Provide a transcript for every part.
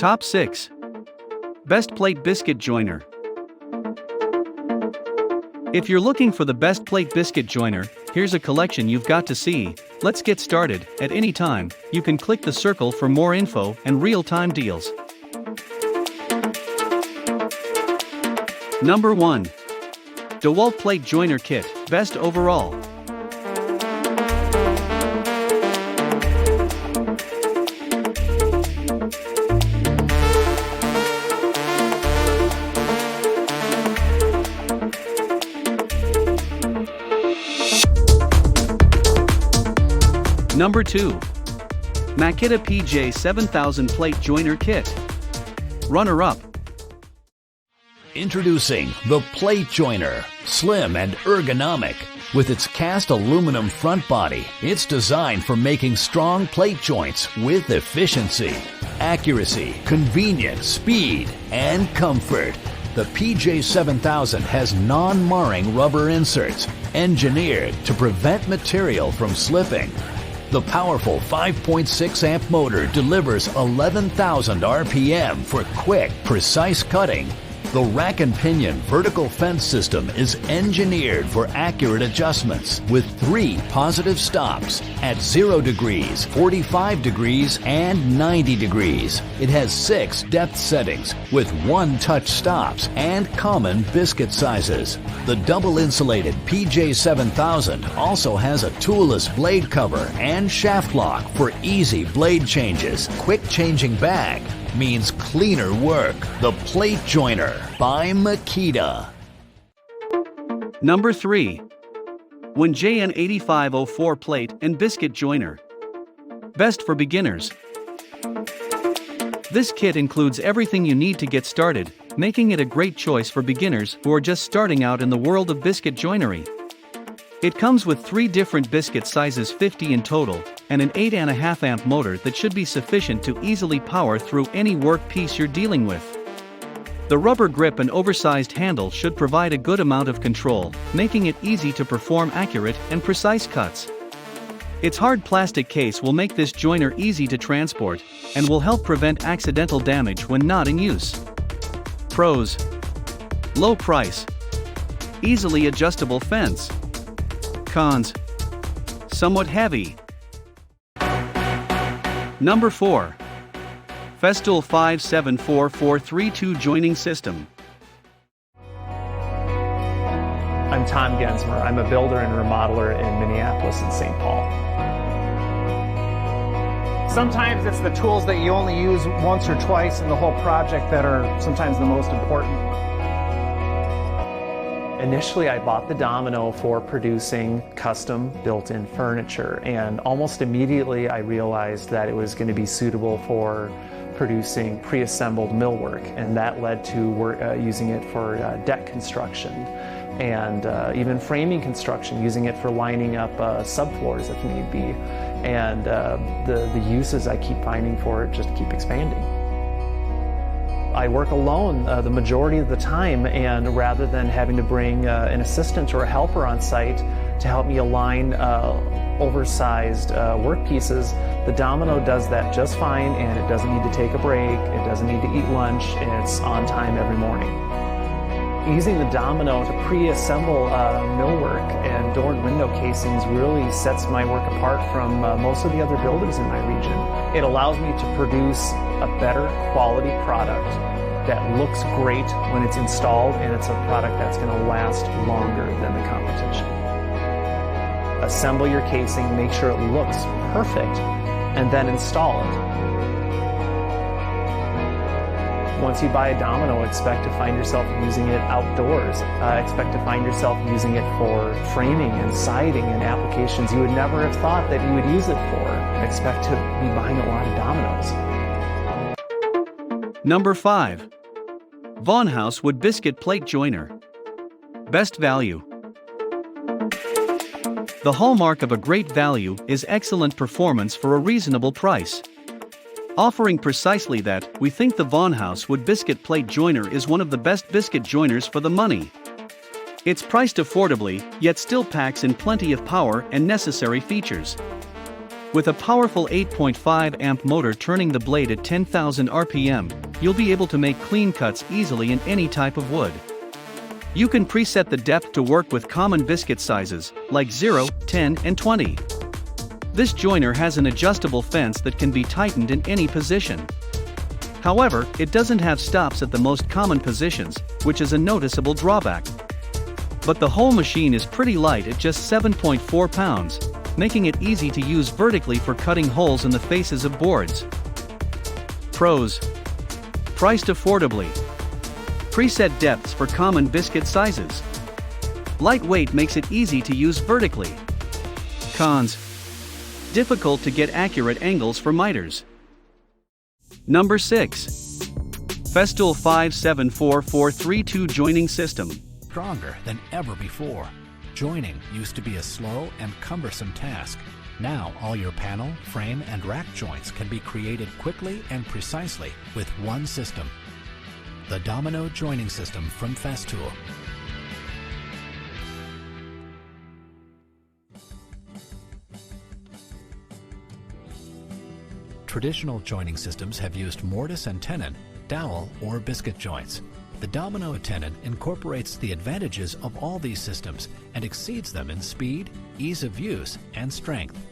Top 6. Best Plate Biscuit Joiner. If you're looking for the best plate biscuit joiner, here's a collection you've got to see. Let's get started. At any time, you can click the circle for more info and real-time deals. Number 1. DeWalt Plate Joiner Kit, Best Overall. Number 2. Makita PJ7000 Plate Joiner Kit. Runner-up. Introducing the Plate Joiner, slim and ergonomic. With its cast aluminum front body, it's designed for making strong plate joints with efficiency, accuracy, convenience, speed, and comfort. The PJ7000 has non-marring rubber inserts, engineered to prevent material from slipping. The powerful 5.6 amp motor delivers 11,000 RPM for quick, precise cutting. The rack and pinion vertical fence system is engineered for accurate adjustments with 3 positive stops at 0 degrees, 45 degrees, and 90 degrees. It has 6 depth settings with 1 touch stops and common biscuit sizes. The double insulated PJ7000 also has a toolless blade cover and shaft lock for easy blade changes. Quick changing bag means cleaner work. The Plate Joiner by Makita. Number 3. WinJN8504 Plate and Biscuit Joiner. Best for beginners. This kit includes everything you need to get started, making it a great choice for beginners who are just starting out in the world of biscuit joinery. It comes with 3 different biscuit sizes, 50 in total, and an 8.5 amp motor that should be sufficient to easily power through any work piece you're dealing with. The rubber grip and oversized handle should provide a good amount of control, making it easy to perform accurate and precise cuts. Its hard plastic case will make this joiner easy to transport, and will help prevent accidental damage when not in use. Pros: low price, easily adjustable fence. Cons: somewhat heavy. Number 4. Festool 574432 Joining System. I'm Tom Gensmer. I'm a builder and remodeler in Minneapolis and St. Paul. Sometimes it's the tools that you only use once or twice in the whole project that are sometimes the most important. Initially, I bought the Domino for producing custom built-in furniture, and almost immediately I realized that it was going to be suitable for producing pre-assembled millwork, and that led to using it for deck construction and even framing construction, using it for lining up subfloors if need be. And the uses I keep finding for it just keep expanding. I work alone the majority of the time, and rather than having to bring an assistant or a helper on site to help me align oversized work pieces, the Domino does that just fine, and it doesn't need to take a break, it doesn't need to eat lunch, and it's on time every morning. Using the Domino to pre-assemble millwork and door and window casings really sets my work apart from most of the other builders in my region. It allows me to produce a better quality product that looks great when it's installed, and it's a product that's going to last longer than the competition. Assemble your casing, make sure it looks perfect, and then install it. Once you buy a Domino, expect to find yourself using it outdoors. Expect to find yourself using it for framing and siding and applications you would never have thought that you would use it for. Expect to be buying a lot of Dominoes. Number 5. Vaughan House Wood Biscuit Plate Joiner. Best value. The hallmark of a great value is excellent performance for a reasonable price. Offering precisely that, we think the Vaughan House Wood Biscuit Plate Joiner is one of the best biscuit joiners for the money. It's priced affordably, yet still packs in plenty of power and necessary features. With a powerful 8.5 amp motor turning the blade at 10,000 RPM, you'll be able to make clean cuts easily in any type of wood. You can preset the depth to work with common biscuit sizes, like 0, 10, and 20. This joiner has an adjustable fence that can be tightened in any position. However, it doesn't have stops at the most common positions, which is a noticeable drawback. But the whole machine is pretty light at just 7.4 pounds, making it easy to use vertically for cutting holes in the faces of boards. Pros: priced affordably. Preset depths for common biscuit sizes. Lightweight makes it easy to use vertically. Cons: difficult to get accurate angles for miters. Number 6. Festool 574432 Joining System. Stronger than ever before. Joining used to be a slow and cumbersome task. Now all your panel, frame, and rack joints can be created quickly and precisely with one system. The Domino Joining System from Festool. Traditional joining systems have used mortise and tenon, dowel, or biscuit joints. The Domino tenon incorporates the advantages of all these systems and exceeds them in speed, ease of use, and strength.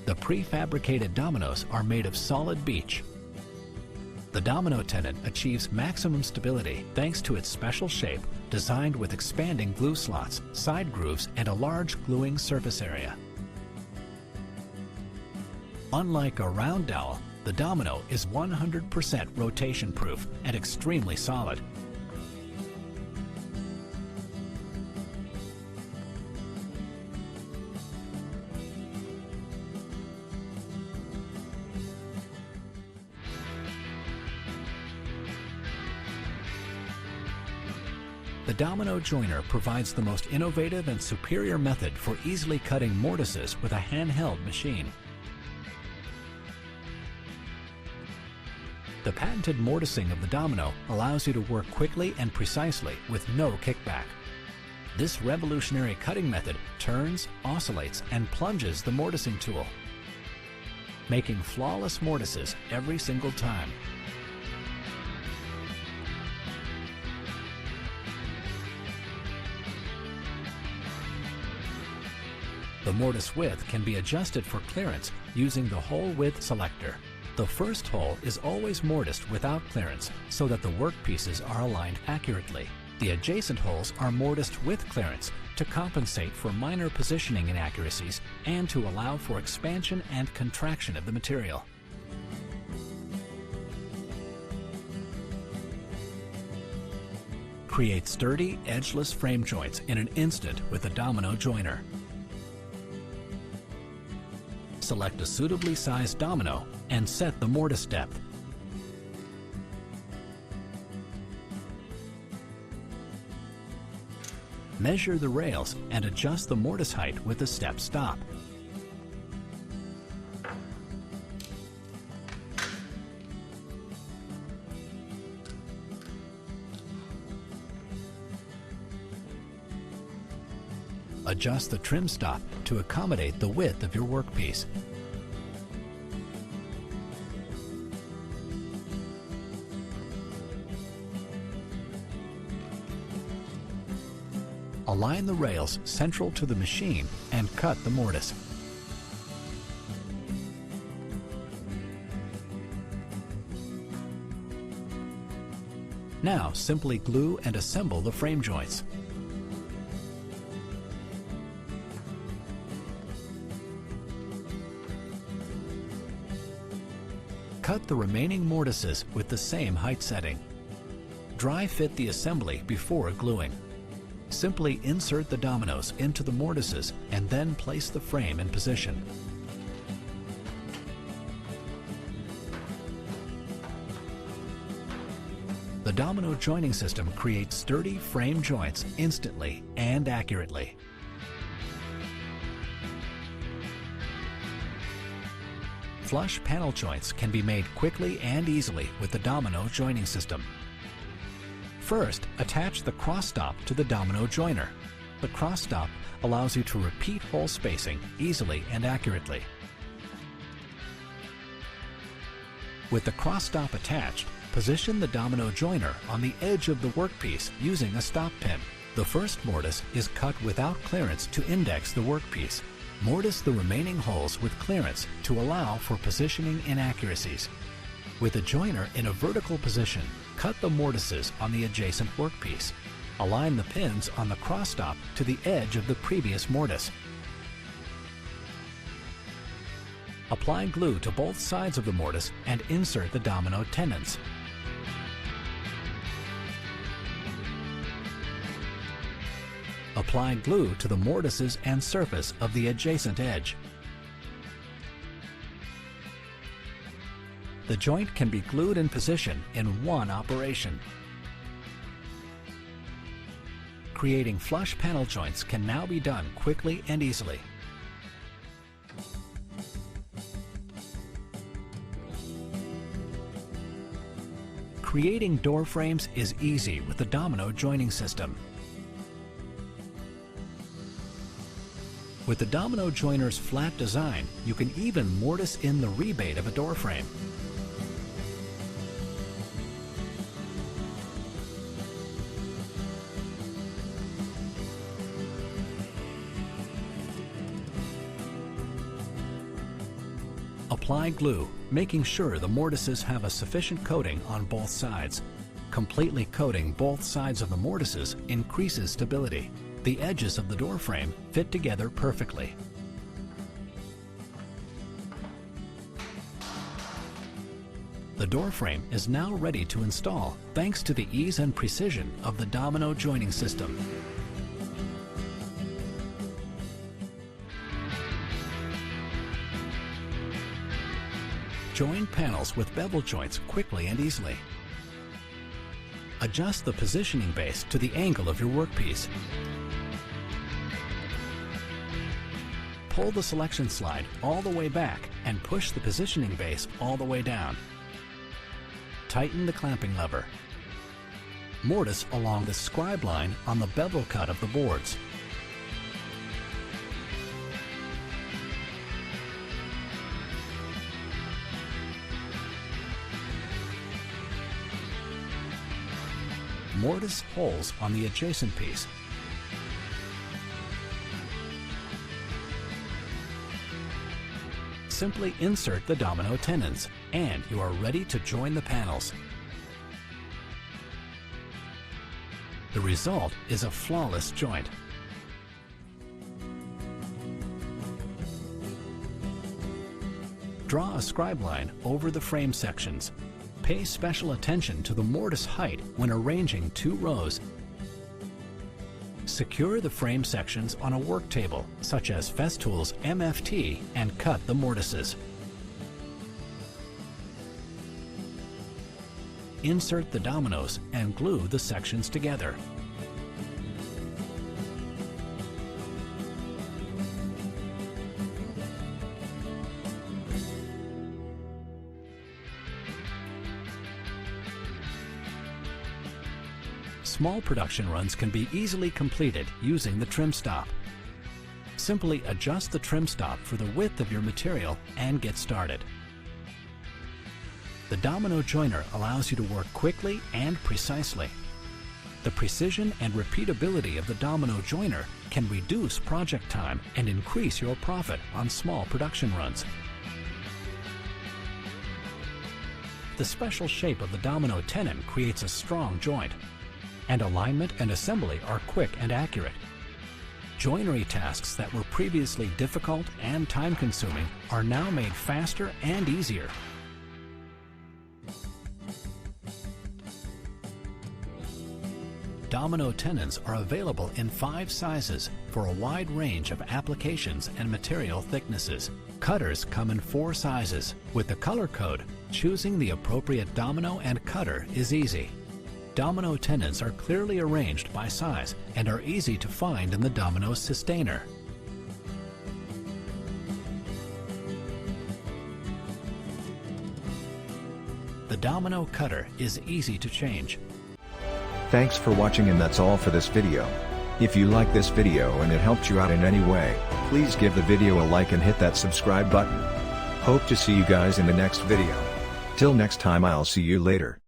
The prefabricated dominoes are made of solid beech. The Domino tenon achieves maximum stability thanks to its special shape, designed with expanding glue slots, side grooves, and a large gluing surface area. Unlike a round dowel, the Domino is 100% rotation-proof and extremely solid. The Domino Joiner provides the most innovative and superior method for easily cutting mortises with a handheld machine. The patented mortising of the Domino allows you to work quickly and precisely with no kickback. This revolutionary cutting method turns, oscillates, and plunges the mortising tool, making flawless mortises every single time. The mortise width can be adjusted for clearance using the hole width selector. The first hole is always mortised without clearance so that the workpieces are aligned accurately. The adjacent holes are mortised with clearance to compensate for minor positioning inaccuracies and to allow for expansion and contraction of the material. Create sturdy, edgeless frame joints in an instant with the Domino Joiner. Select a suitably sized domino and set the mortise depth. Measure the rails and adjust the mortise height with a step stop. Adjust the trim stop to accommodate the width of your workpiece. Align the rails central to the machine and cut the mortise. Now simply glue and assemble the frame joints. Cut the remaining mortises with the same height setting. Dry fit the assembly before gluing. Simply insert the dominoes into the mortises and then place the frame in position. The Domino joining system creates sturdy frame joints instantly and accurately. Flush panel joints can be made quickly and easily with the Domino joining system. First, attach the cross stop to the Domino joiner. The cross stop allows you to repeat hole spacing easily and accurately. With the cross stop attached, position the domino joiner on the edge of the workpiece using a stop pin. The first mortise is cut without clearance to index the workpiece. Mortise the remaining holes with clearance to allow for positioning inaccuracies. With the joiner in a vertical position, cut the mortises on the adjacent workpiece. Align the pins on the cross stop to the edge of the previous mortise. Apply glue to both sides of the mortise and insert the domino tenons. Apply glue to the mortises and surface of the adjacent edge. The joint can be glued in position in one operation. Creating flush panel joints can now be done quickly and easily. Creating door frames is easy with the domino joining system. With the domino joiner's flat design, you can even mortise in the rebate of a door frame. Apply glue, making sure the mortises have a sufficient coating on both sides. Completely coating both sides of the mortises increases stability. The edges of the door frame fit together perfectly. The door frame is now ready to install thanks to the ease and precision of the domino joining system. Join panels with bevel joints quickly and easily. Adjust the positioning base to the angle of your workpiece. Pull the selection slide all the way back and push the positioning base all the way down. Tighten the clamping lever. Mortise along the scribe line on the bevel cut of the boards. Mortise holes on the adjacent piece. Simply insert the domino tenons, and you are ready to join the panels. The result is a flawless joint. Draw a scribe line over the frame sections. Pay special attention to the mortise height when arranging two rows. Secure the frame sections on a work table, such as Festool's MFT, and cut the mortises. Insert the dominoes and glue the sections together. Small production runs can be easily completed using the trim stop. Simply adjust the trim stop for the width of your material and get started. The domino joiner allows you to work quickly and precisely. The precision and repeatability of the domino joiner can reduce project time and increase your profit on small production runs. The special shape of the domino tenon creates a strong joint, and alignment and assembly are quick and accurate. Joinery tasks that were previously difficult and time-consuming are now made faster and easier. Domino tenons are available in 5 sizes for a wide range of applications and material thicknesses. Cutters come in 4 sizes. With the color code, choosing the appropriate domino and cutter is easy. Domino tenons are clearly arranged by size and are easy to find in the domino sustainer. The domino cutter is easy to change. Thanks for watching, and that's all for this video. If you like this video and it helped you out in any way, please give the video a like and hit that subscribe button. Hope to see you guys in the next video. Till next time, I'll see you later.